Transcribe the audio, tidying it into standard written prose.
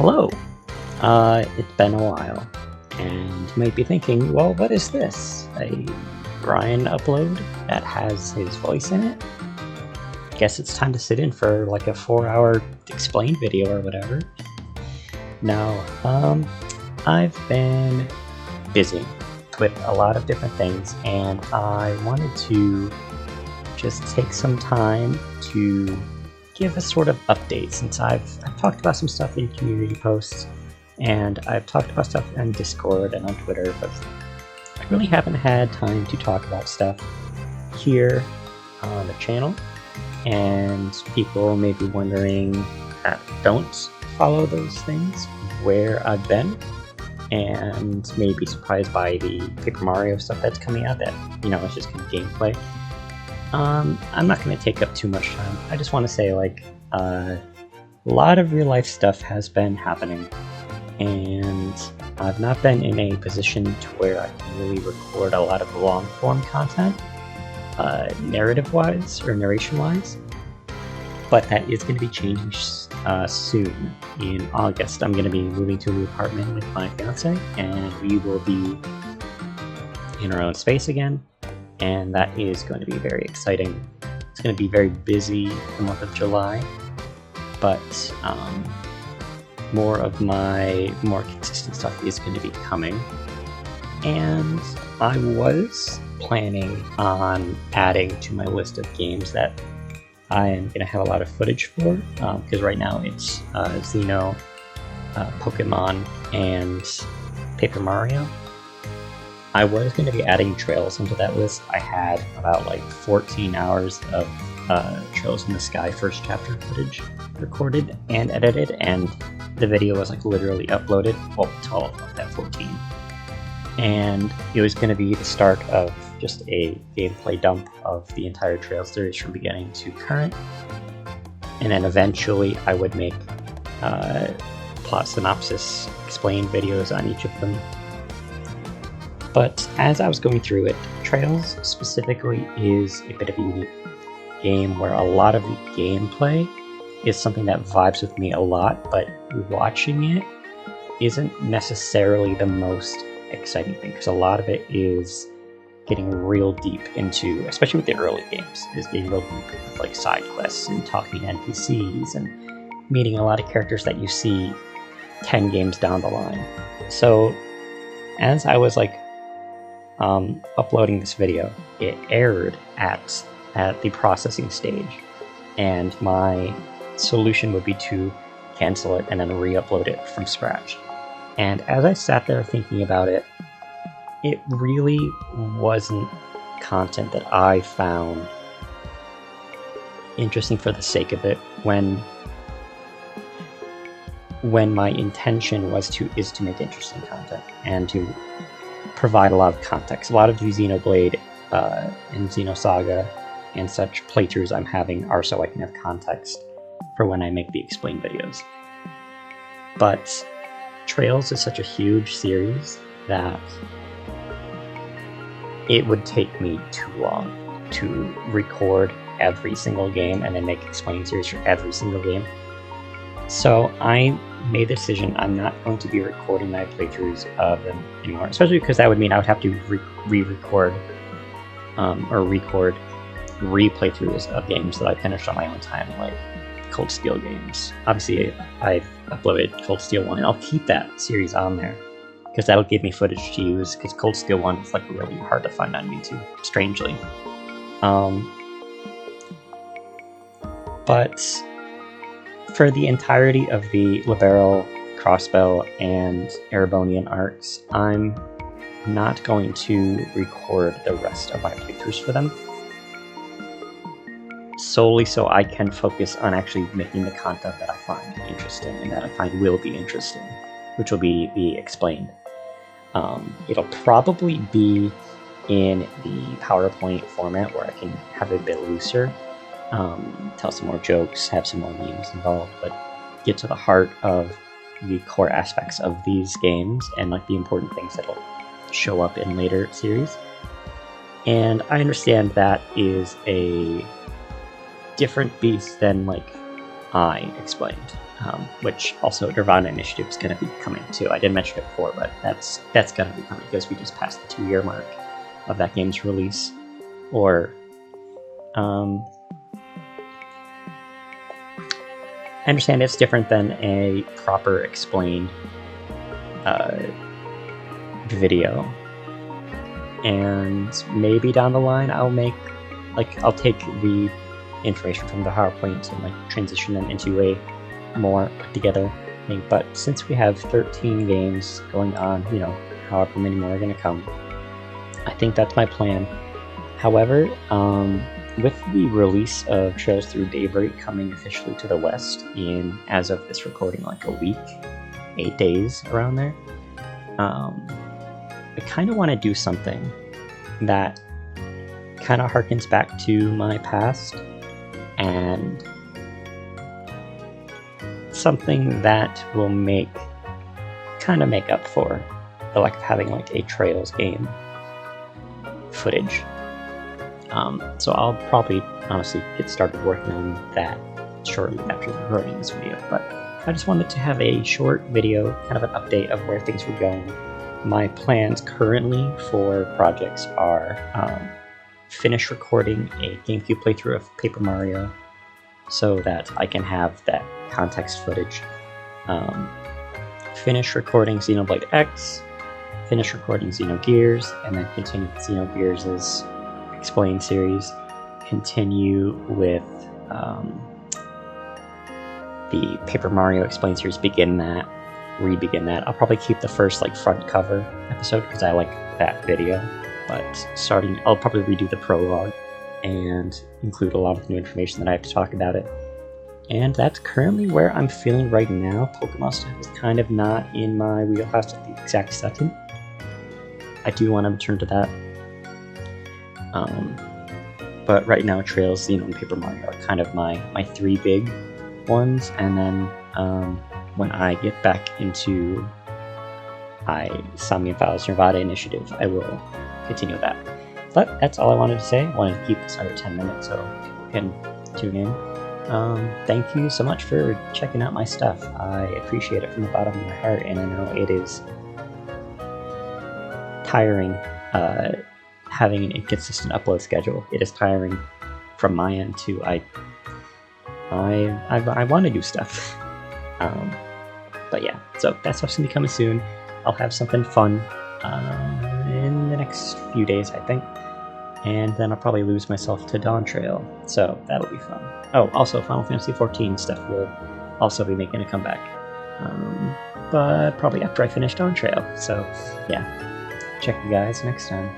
Hello! It's been a while, and you might be thinking, well, what is this? A Brian upload that has his voice in it? Guess it's time to sit in for like a 4-hour explain video or whatever. No, I've been busy with a lot of different things, and I wanted to just take some time to give a sort of update, since I've talked about some stuff in community posts, and I've talked about stuff on Discord and on Twitter, but I really haven't had time to talk about stuff here on the channel. And people may be wondering that don't follow those things where I've been, and may be surprised by the Paper Mario stuff that's coming out that, you know, it's just kind of gameplay. I'm not going to take up too much time. I just want to say, like, a lot of real life stuff has been happening, and I've not been in a position to where I can really record a lot of long form content, narrative-wise or narration-wise, but that is going to be changing soon. In August, I'm going to be moving to a new apartment with my fiance, and we will be in our own space again. And that is going to be very exciting. It's going to be very busy the month of July, but more of my more consistent stuff is going to be coming. And I was planning on adding to my list of games that I am going to have a lot of footage for, because right now it's Xeno, Pokemon, and Paper Mario. I was going to be adding Trails into that list. I had about like 14 hours of Trails in the Sky first chapter footage recorded and edited, and the video was like literally uploaded, well, 12 of that 14. And it was going to be the start of just a gameplay dump of the entire Trails series from beginning to current. And then eventually I would make plot synopsis, explain videos on each of them. But as I was going through it, Trails specifically is a bit of a unique game where a lot of the gameplay is something that vibes with me a lot, but watching it isn't necessarily the most exciting thing, because a lot of it is getting real deep into, especially with the early games, is getting real deep with like side quests and talking to NPCs and meeting a lot of characters that you see 10 games down the line. So as I was like uploading this video, it aired at the processing stage, and my solution would be to cancel it and then re-upload it from scratch. And as I sat there thinking about it, it really wasn't content that I found interesting for the sake of it, when my intention is to make interesting content and to provide a lot of context. A lot of the Xenoblade and Xenosaga and such playthroughs I'm having are so I can have context for when I make the explain videos. But Trails is such a huge series that it would take me too long to record every single game and then make explain series for every single game. So I made the decision I'm not going to be recording my playthroughs of them anymore, especially because that would mean I would have to re-record or record re-playthroughs of games that I finished on my own time, like Cold Steel games. Obviously, I've uploaded Cold Steel 1, and I'll keep that series on there, because that'll give me footage to use, because Cold Steel 1 is like really hard to find on YouTube, strangely. But for the entirety of the Libero, Crossbell, and Erebonian arcs, I'm not going to record the rest of my playthroughs for them, solely so I can focus on actually making the content that I find interesting and that I find will be interesting, which will be the explained. It'll probably be in the PowerPoint format where I can have it a bit looser, tell some more jokes, have some more memes involved, but get to the heart of the core aspects of these games and like the important things that'll show up in later series. And I understand that is a different beast than like I explained, which also Nirvana Initiative is going to be coming too. I didn't mention it before, but that's going to be coming because we just passed the 2-year mark of that game's release. Or, I understand it's different than a proper explained video, and maybe down the line I'll take the information from the PowerPoint and transition them into a more put together thing. But since we have 13 games going on, however many more are going to come, I think that's my plan. However, with the release of Trails Through Daybreak coming officially to the West in, as of this recording, a week, 8 days around there, I kind of want to do something that kind of harkens back to my past, and something that will make up for the lack of having a Trails game footage. So I'll probably honestly get started working on that shortly after recording this video, but I just wanted to have a short video, kind of an update of where things were going. My plans currently for projects are finish recording a GameCube playthrough of Paper Mario so that I can have that context footage. Finish recording Xenoblade X, finish recording Xenogears, and then continue with Xenogears' Explain series. Continue with the Paper Mario Explain series, begin that, re-begin that. I'll probably keep the first front cover episode because I like that video, but I'll probably redo the prologue and include a lot of new information that I have to talk about it. And that's currently where I'm feeling right now. Pokemon stuff is kind of not in my wheelhouse at the exact second. I do want to return to that. But right now, Trails, and Paper Mario are kind of my 3 big ones, and then when I get back into Somnium Files Nirvana Initiative, I will continue that. But that's all I wanted to say. I wanted to keep this under 10 minutes so people can tune in. Thank you so much for checking out my stuff. I appreciate it from the bottom of my heart, and I know it is tiring having an inconsistent upload schedule. It is tiring from my end too. I want to do stuff. But yeah, so that stuff's gonna be coming soon. I'll have something fun in the next few days, I think. And then I'll probably lose myself to Dawn Trail, so that'll be fun. Oh, also Final Fantasy XIV stuff will also be making a comeback. But probably after I finish Dawn Trail, so yeah. Check you guys next time.